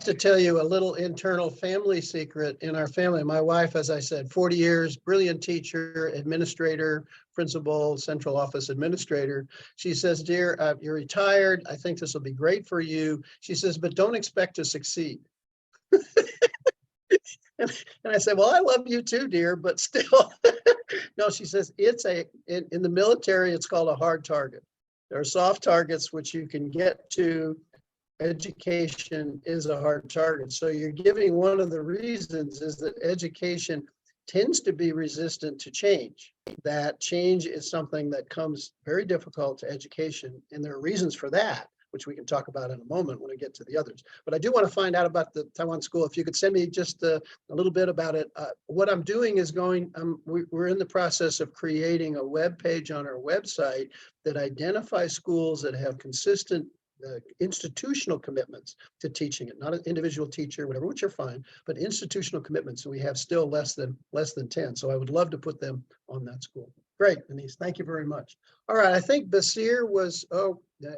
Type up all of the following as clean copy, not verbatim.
to tell you a little internal family secret in our family. My wife, as I said, 40 years, brilliant teacher, administrator, principal, central office administrator. She says, dear, you're retired. I think this will be great for you. She says, but don't expect to succeed. And I said, well, I love you too, dear, but still. No, she says, in the military, it's called a hard target. There are soft targets which you can get to. Education is a hard target. So you're giving one of the reasons is that education tends to be resistant to change. That change is something that comes very difficult to education. And there are reasons for that, which we can talk about in a moment when we get to the others. But I do want to find out about the Taiwan School. If you could send me just a little bit about it. What I'm doing is we're in the process of creating a web page on our website that identifies schools that have consistent institutional commitments to teaching it, not an individual teacher, whatever, which are fine, but institutional commitments. And we have still less than 10. So I would love to put them on that school. Great, Denise. Thank you very much. All right. I think Basir was,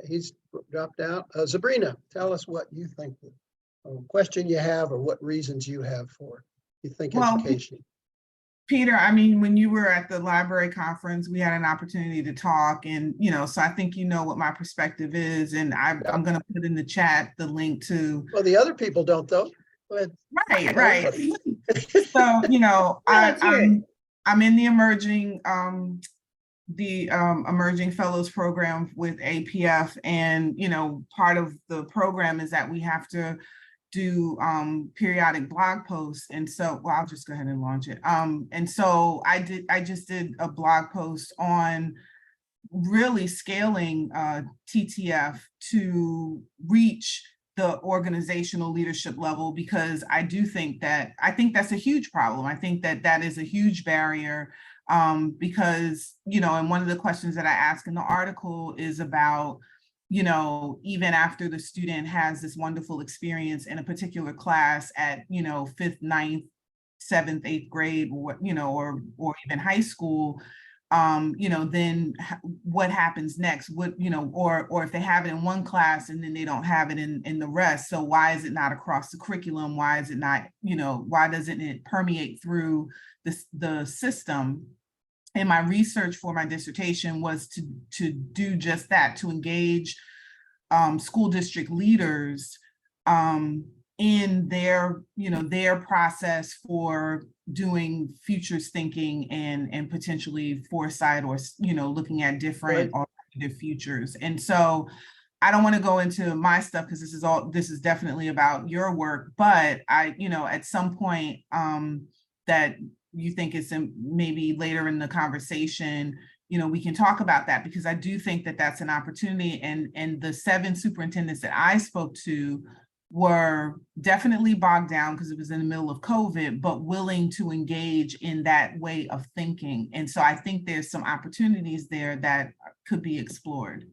he's dropped out. Sabrina, tell us what you think, the question you have or what reasons you have for you think education. Peter, I mean, when you were at the library conference, we had an opportunity to talk, and so I think what my perspective is, and I'm going to put in the chat the link to. Well, the other people don't, though. Go ahead. Right. So I'm in the emerging fellows program with APF, and part of the program is that we have to do periodic blog posts. And so, well, I'll just go ahead and launch it. And so I just did a blog post on really scaling TTF to reach the organizational leadership level, because I think that's a huge problem. I think that is a huge barrier, because, and one of the questions that I ask in the article is about, even after the student has this wonderful experience in a particular class at, 5th, 9th, 7th, 8th grade, or even high school, then what happens next? Or if they have it in one class and then they don't have it in the rest. So why is it not across the curriculum? Why is it not, why doesn't it permeate through the system? And my research for my dissertation was to do just that, to engage school district leaders in their process for doing futures thinking and potentially foresight, or looking at different alternative futures. And so I don't want to go into my stuff, because this is definitely about your work, but I at some point that you think it's maybe later in the conversation, we can talk about that, because I do think that that's an opportunity. And the 7 superintendents that I spoke to were definitely bogged down because it was in the middle of COVID, but willing to engage in that way of thinking. And so I think there's some opportunities there that could be explored.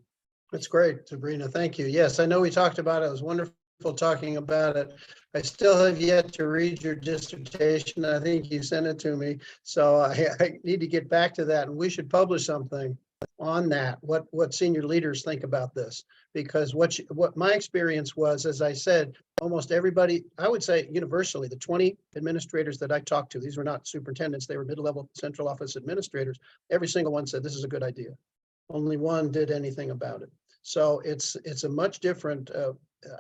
That's great, Sabrina. Thank you. Yes, I know we talked about it. It was wonderful talking about it. I still have yet to read your dissertation. I think you sent it to me. So I need to get back to that, and we should publish something on that, what senior leaders think about this, because what my experience was, as I said, almost everybody, I would say universally, the 20 administrators that I talked to, these were not superintendents, they were mid-level central office administrators, every single one said this is a good idea. Only one did anything about it. So it's a much different,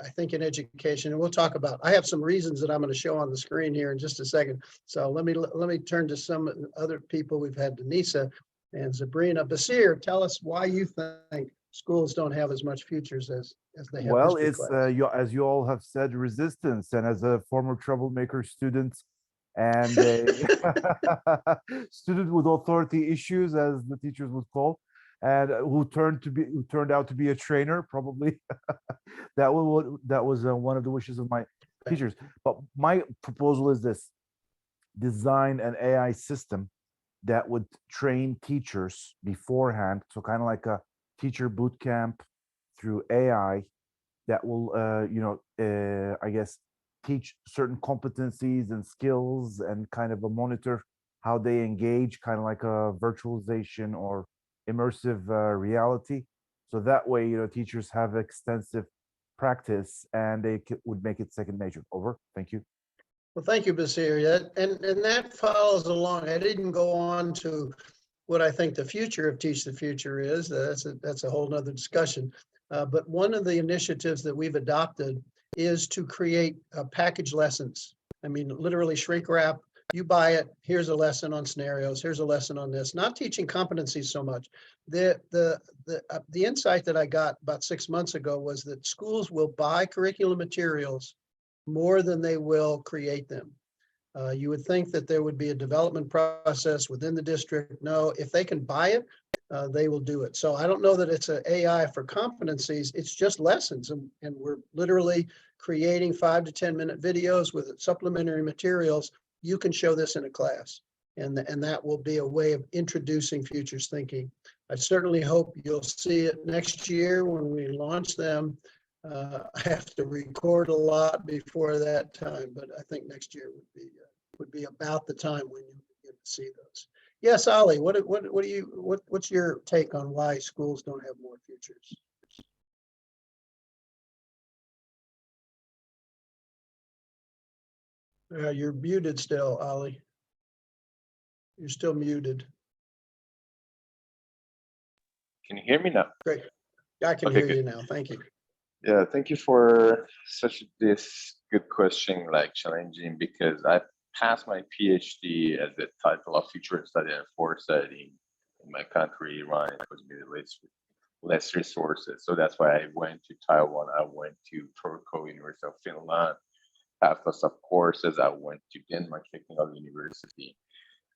I think, in education, and we'll talk about, I have some reasons that I'm going to show on the screen here in just a second. So let me turn to some other people. We've had Denisa and Sabrina. Basir, tell us why you think schools don't have as much futures as they have. Well, it's as you all have said, resistance, and as a former troublemaker student and a student with authority issues, as the teachers would call, and who turned out to be a trainer, probably. that was one of the wishes of my teachers. But my proposal is this: design an AI system that would train teachers beforehand, so kind of like a teacher boot camp through AI that will, I guess, teach certain competencies and skills, and kind of monitor how they engage, kind of like a virtualization or immersive reality. So that way, teachers have extensive practice, and they would make it second nature. Over. Thank you. Well, thank you, Basir. And that follows along. I didn't go on to what I think the future of Teach the Future is. That's a whole nother discussion. But one of the initiatives that we've adopted is to create package lessons. I mean, literally shrink wrap. You buy it. Here's a lesson on scenarios. Here's a lesson on this. Not teaching competencies so much. The insight that I got about 6 months ago was that schools will buy curriculum materials more than they will create them. You would think that there would be a development process within the district. No, if they can buy it, they will do it. So I don't know that it's an AI for competencies. It's just lessons. And we're literally creating 5 to 10 minute videos with supplementary materials. You can show this in a class. And that will be a way of introducing futures thinking. I certainly hope you'll see it next year when we launch them. I have to record a lot before that time, but I think next year would be about the time when you begin to see those. Yes, Ali, what's your take on why schools don't have more futures? You're muted still, Ali. You're still muted. Can you hear me now? Great. I can Okay, hear good. you now. Thank you. Yeah, thank you for such this good question, like challenging, because I passed my PhD as the title of future study and foresight in my country, Iran. It was with less resources. So that's why I went to Taiwan. I went to Turku, University of Finland, passed lots of courses. I went to Denmark Technical University.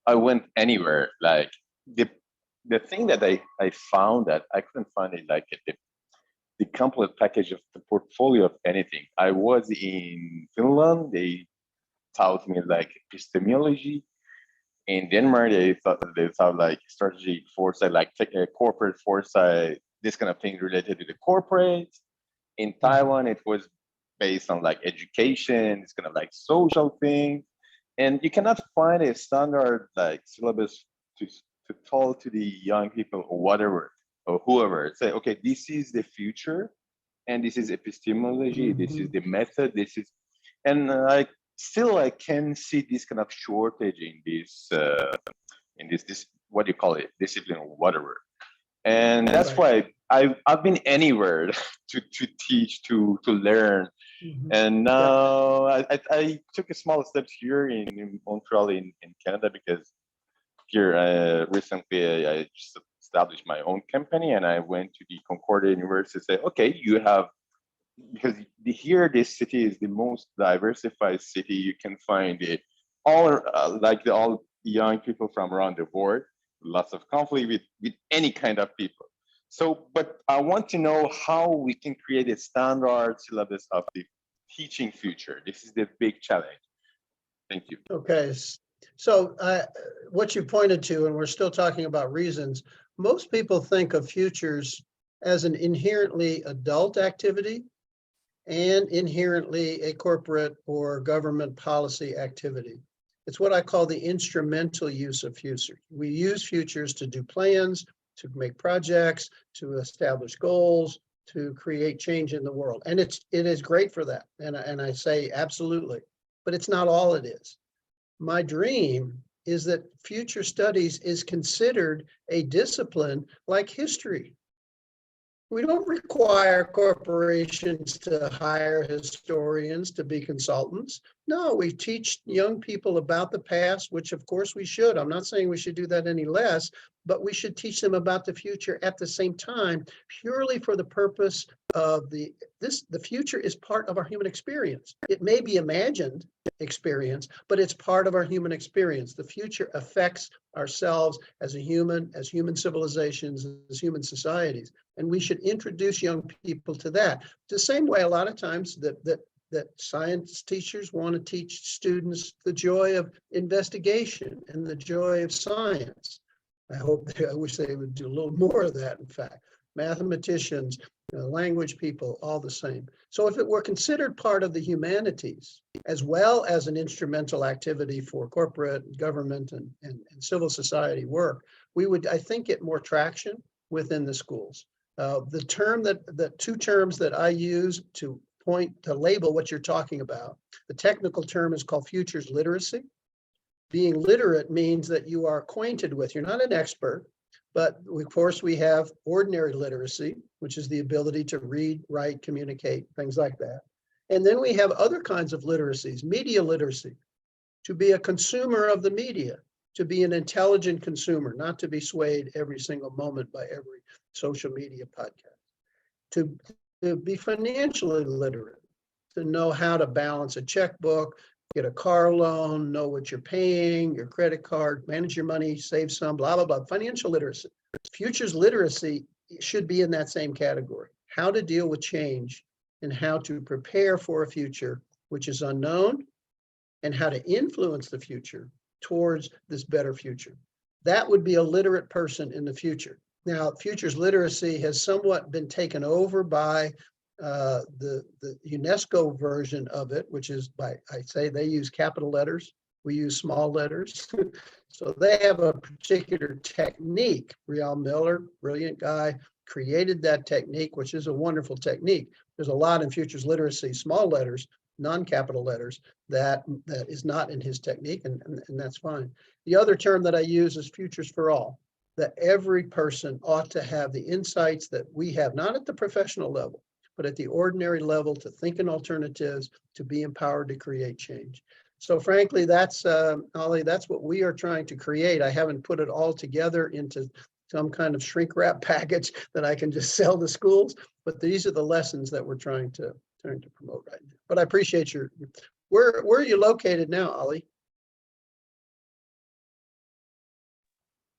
I went anywhere. Like the thing that I found that I couldn't find it like the complete package of the portfolio of anything. I was in Finland, they taught me like epistemology. In Denmark, they taught like strategy foresight, like corporate foresight, this kind of thing related to the corporate. In Taiwan, it was based on like education, it's kind of like social thing. And you cannot find a standard like syllabus to tell to the young people or whatever, or whoever, say, okay, this is the future, and this is epistemology, this is the method, this is, and I can see this kind of shortage in this what do you call it, discipline or whatever. And that's why I've been anywhere to teach, to learn. And now I took a small step here in Montreal in Canada, because here recently I just established my own company, and I went to the Concordia University to say, okay, you have, because here this city is the most diversified city. You can find it all all young people from around the world, lots of conflict with any kind of people. So, but I want to know how we can create a standard syllabus of the teaching future. This is the big challenge. Thank you. Okay, so what you pointed to, and we're still talking about reasons, most people think of futures as an inherently adult activity and inherently a corporate or government policy activity. It's what I call the instrumental use of futures. We use futures to do plans, to make projects, to establish goals, to create change in the world. And it is great for that. And I say absolutely, but it's not all it is. My dream is that future studies is considered a discipline like history. We don't require corporations to hire historians to be consultants. No, we teach young people about the past, which of course we should. I'm not saying we should do that any less, but we should teach them about the future at the same time, purely for the purpose of the future is part of our human experience. It may be imagined experience, but it's part of our human experience. The future affects ourselves as human civilizations, as human societies. And we should introduce young people to that. The same way a lot of times that science teachers want to teach students the joy of investigation and the joy of science. I wish they would do a little more of that, in fact. Mathematicians, language people, all the same. So if it were considered part of the humanities, as well as an instrumental activity for corporate, government, and civil society work, we would, I think, get more traction within the schools. The two terms that I use to label what you're talking about, the technical term is called futures literacy. Being literate means that you are acquainted with, you're not an expert, but of course we have ordinary literacy, which is the ability to read, write, communicate, things like that. And then we have other kinds of literacies, media literacy, to be a consumer of the media, to be an intelligent consumer, not to be swayed every single moment by every social media podcast, to be financially literate, to know how to balance a checkbook, get a car loan, know what you're paying, your credit card, manage your money, save some, blah, blah, blah. Financial literacy. Futures literacy should be in that same category. How to deal with change and how to prepare for a future which is unknown and how to influence the future towards this better future. That would be a literate person in the future. Now, futures literacy has somewhat been taken over by the UNESCO version of it, which is they use capital letters, we use small letters. So they have a particular technique. Rial Miller, brilliant guy, created that technique, which is a wonderful technique. There's a lot in futures literacy, small letters, non-capital letters, that is not in his technique, and that's fine. The other term that I use is futures for all, that every person ought to have the insights that we have, not at the professional level, but at the ordinary level, to think in alternatives, to be empowered to create change. So frankly, that's, Ollie, that's what we are trying to create. I haven't put it all together into some kind of shrink wrap package that I can just sell to schools, but these are the lessons that we're trying to promote right now. But I appreciate where are you located now, Ollie?